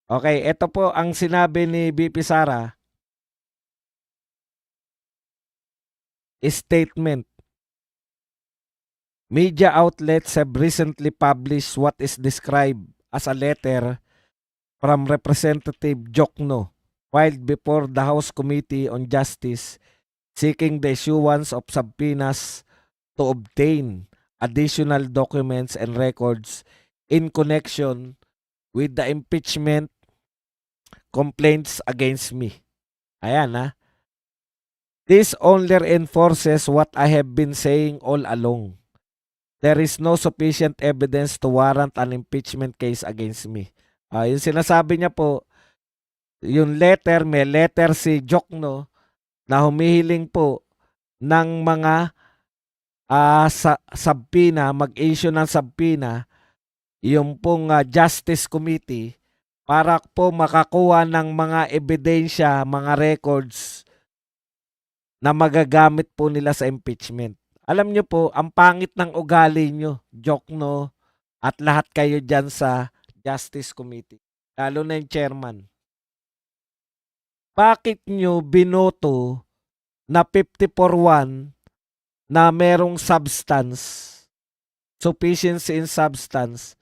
Okay, ito po ang sinabi ni VP Sara, statement. Media outlets have recently published what is described as a letter from Representative Jokno filed before the House Committee on Justice seeking the issuance of subpoenas to obtain additional documents and records in connection with the impeachment complaints against me. Ayan ha. This only reinforces what I have been saying all along. There is no sufficient evidence to warrant an impeachment case against me. Yung sinasabi niya po, yung letter, may letter si Jokno na humihiling po ng mga subpoena, mag-issue ng subpoena, yung pong Justice Committee para po makakuha ng mga ebidensya, mga records na magagamit po nila sa impeachment. Alam nyo po, ang pangit ng ugali nyo, Jokno, at lahat kayo dyan sa Justice Committee, lalo na yung chairman. Bakit nyo binoto na 54-1 na merong substance, sufficiency in substance,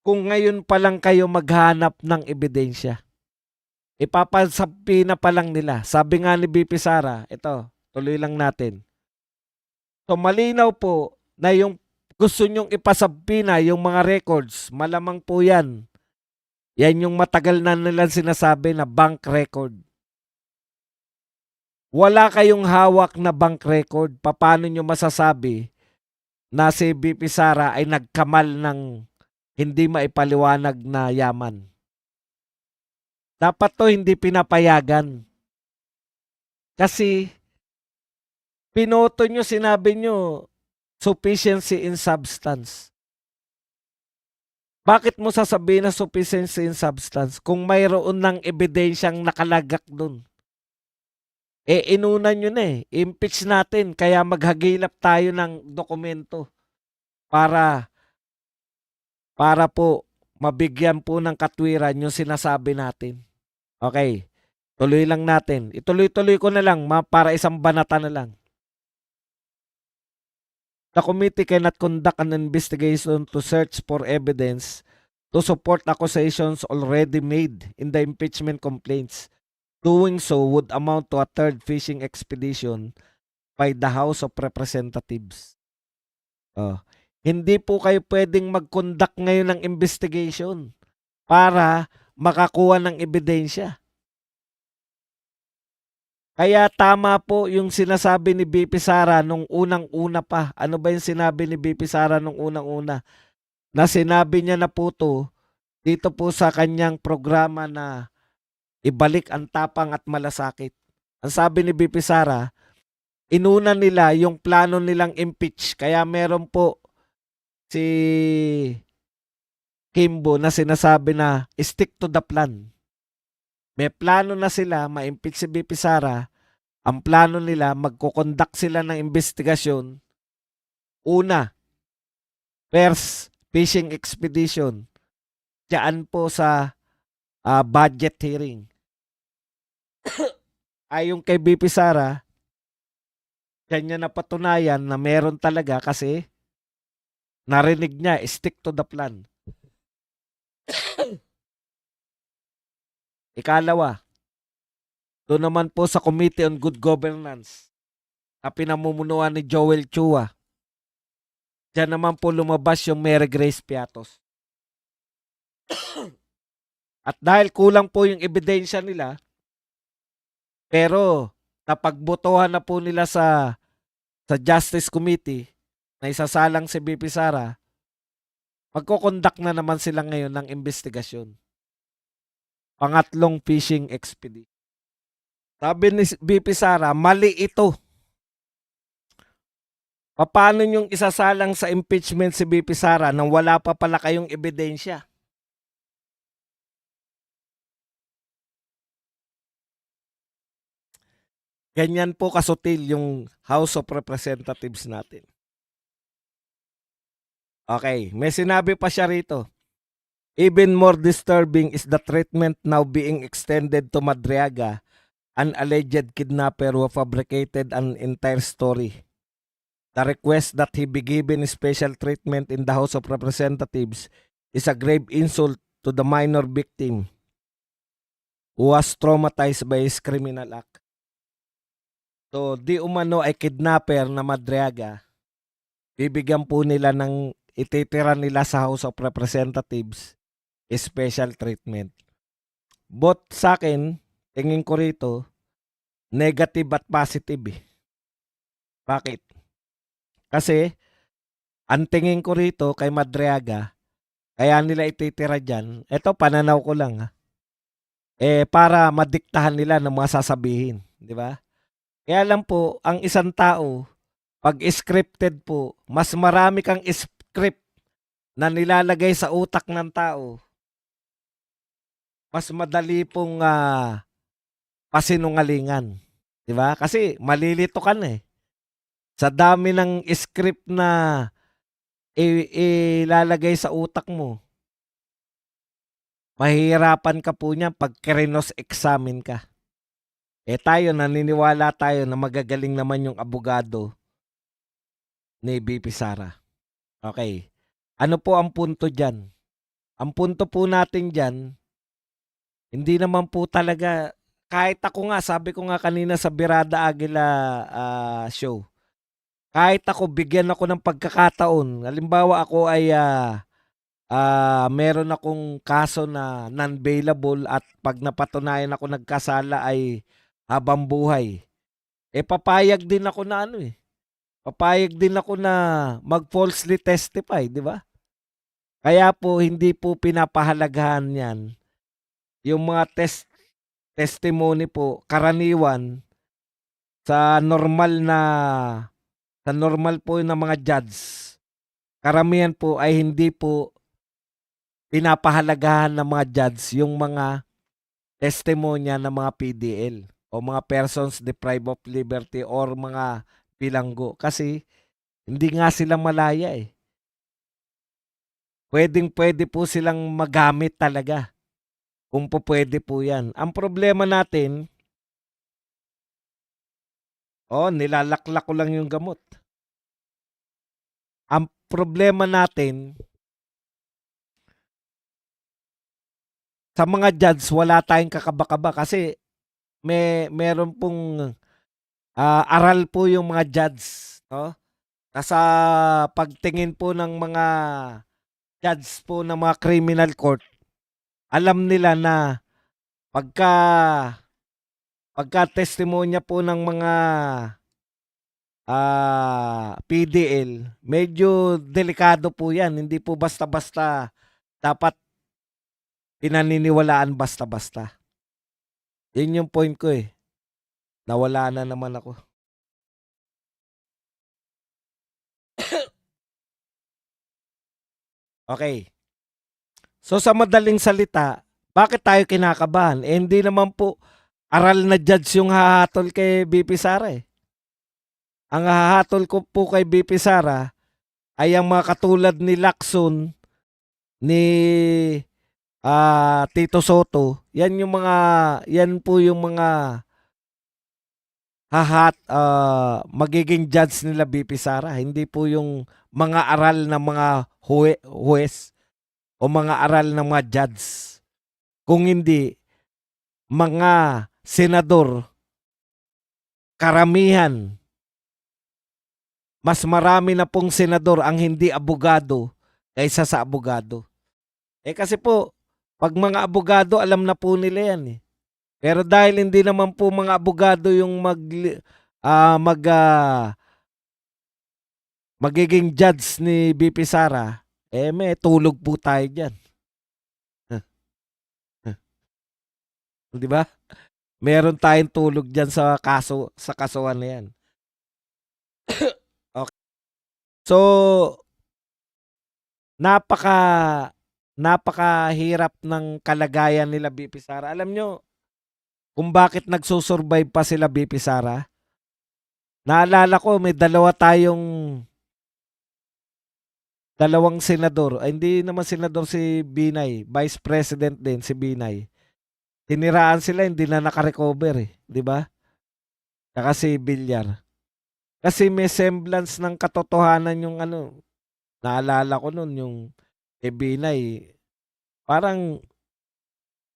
kung ngayon pa lang kayo maghanap ng ebidensya? Ipapasabi na pa lang nila. Sabi nga ni BP Sara, ito, tuloy lang natin. So malinaw po na yung gusto nyong ipasabina, yung mga records, malamang po yan. Yan yung matagal na nilang sinasabi na bank record. Wala kayong hawak na bank record. Paano nyo masasabi na si BP Sara ay nagkamal ng hindi maipaliwanag na yaman? Dapat to hindi pinapayagan. Kasi pinoto nyo, sinabi nyo, sufficiency in substance. Bakit mo sasabihin na sufficiency in substance kung mayroon ng ebidensyang nakalagak dun? Inunan nyo na impeach natin, kaya maghagilap tayo ng dokumento para po mabigyan po ng katwiran yung sinasabi natin. Okay, tuloy lang natin. Ituloy-tuloy ko na lang para isang banata na lang. The committee cannot conduct an investigation to search for evidence to support accusations already made in the impeachment complaints. Doing so would amount to a third fishing expedition by the House of Representatives. Hindi po kayo pwedeng mag-conduct ngayon ng investigation para makakuha ng ebidensya. Kaya tama po yung sinasabi ni BP Sara nung unang-una pa. Ano ba yung sinabi ni BP Sara nung unang-una? Na sinabi niya na po to dito po sa kanyang programa na ibalik ang tapang at malasakit. Ang sabi ni BP Sara, inuna nila yung plano nilang impeach. Kaya meron po si Kimbo na sinasabi na stick to the plan. May plano na sila ma-impeach si BP Sara. Ang plano nila, magkukondak sila ng investigasyon. Una, first fishing expedition. Diyan po sa budget hearing. Ayon kay BP Sara, diyan niya napatunayan na meron talaga kasi narinig niya, stick to the plan. Ikalawa, doon naman po sa Committee on Good Governance na pinamumunuan ni Joel Chua. Diyan naman po lumabas yung Mary Grace Piatos. At dahil kulang po yung ebidensya nila, pero napagbotohan na po nila sa Justice Committee na isasalang si BP Sara, magkukondak na naman sila ngayon ng investigasyon. Pangatlong fishing expedition. Sabi ni BP Sara, mali ito. Paano yung isasalang sa impeachment si BP Sara nang wala pa pala kayong ebidensya? Ganyan po kasutil yung House of Representatives natin. Okay, may sinabi pa siya rito. Even more disturbing is the treatment now being extended to Madriaga, an alleged kidnapper who fabricated an entire story. The request that he be given special treatment in the House of Representatives is a grave insult to the minor victim who was traumatized by his criminal act. So, di umano ay kidnapper na Madriaga, bibigyan po nila ng ititira nila sa House of Representatives special treatment. Both sa akin, tingin ko rito, negative at positive eh. Bakit? Kasi, ang tingin ko rito kay Madriaga, kaya nila ititira dyan, eto pananaw ko lang ha, para madiktahan nila ng mga sasabihin. Di ba? Kaya lang po, ang isang tao, pag scripted po, mas marami kang script na nilalagay sa utak ng tao, mas madali pong pasinungalingan. Di ba? Kasi malilito ka na eh. Sa dami ng script na ilalagay sa utak mo, mahihirapan ka po niyan pag krinos examine ka. Tayo, naniniwala tayo na magagaling naman yung abogado ni BP Sara. Okay. Ano po ang punto dyan? Ang punto po natin dyan, hindi naman po talaga, kahit ako nga, sabi ko nga kanina sa Birada Aguila show, kahit ako, bigyan ako ng pagkakataon. Halimbawa ako ay meron akong kaso na non-bailable at pag napatunayan ako nagkasala ay habang buhay. Papayag din ako na papayag din ako na mag-falsely testify, di ba? Kaya po, hindi po pinapahalagahan yan. Yung mga testimony po, karaniwan, sa normal po ng mga judge, karamihan po ay hindi po pinapahalagahan ng mga judge yung mga testimonya ng mga PDL o mga persons deprived of liberty or mga bilanggo kasi hindi nga sila malaya eh. Pwede po silang magamit talaga kung po pwede po yan. Ang problema natin, nilalaklak ko lang yung gamot. Ang problema natin, sa mga judge, wala tayong kakaba-kaba kasi meron pong aral po yung mga judge. No? Sa pagtingin po ng mga judge po ng mga criminal court, alam nila na pagka testimonya po ng mga PDL, medyo delikado po yan. Hindi po basta-basta dapat pinaniniwalaan basta-basta. Yun yung point ko eh. Nawala na naman ako. Okay. So sa madaling salita, bakit tayo kinakabahan? Hindi naman po aral na judge yung hahatol kay BP Sara eh. Ang hahatol ko po kay BP Sara ay ang mga katulad ni Lacson, ni Tito Soto. Yan po yung mga magiging judge nila BP Sara. Hindi po yung mga aral ng mga huwes o mga aral ng mga judge. Kung hindi, mga senador, karamihan, mas marami na pong senador ang hindi abogado kaysa sa abogado. Kasi po, pag mga abogado, alam na po nila yan eh. Pero dahil hindi naman po mga abogado yung magiging judge ni BP Sara, may tulog po tayo dyan. Di ba? Meron tayong tulog dyan sa kasuhan na yan. Okay. So, napakahirap ng kalagayan nila BP Sara. Alam nyo, kung bakit nagsusurvive pa sila BP Sara? Naalala ko, may dalawa tayong dalawang senador, ay hindi naman senador si Binay, Vice President din si Binay. Tiniraan sila, hindi na naka-recover eh, 'di ba? Tsaka si Villar. Kasi may semblance ng katotohanan yung ano, naalala ko nun yung kay Binay, parang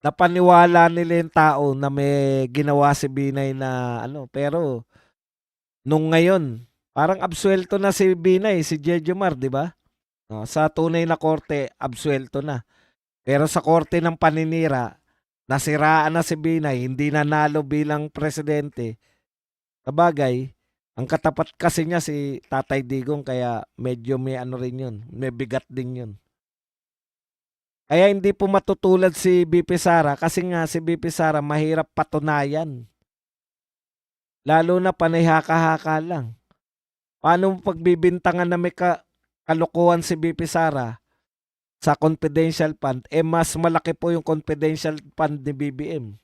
napaniwala nila yung tao na may ginawa si Binay na ano, pero nung ngayon, parang absuelto na si Binay, si Jejomar, 'di ba? Sa tunay na korte, absuelto na. Pero sa korte ng paninira, nasiraan na si Binay, hindi nanalo bilang presidente. Sabagay, ang katapat kasi niya si Tatay Digong kaya medyo may ano rin yun, may bigat din yun. Kaya hindi po matutulad si BP Sara kasi nga si BP Sara mahirap patunayan. Lalo na panay haka-haka lang. Paano mo pagbibintangan na may kalokohan si BP Sara sa confidential fund? Eh mas malaki po yung confidential fund ni BBM.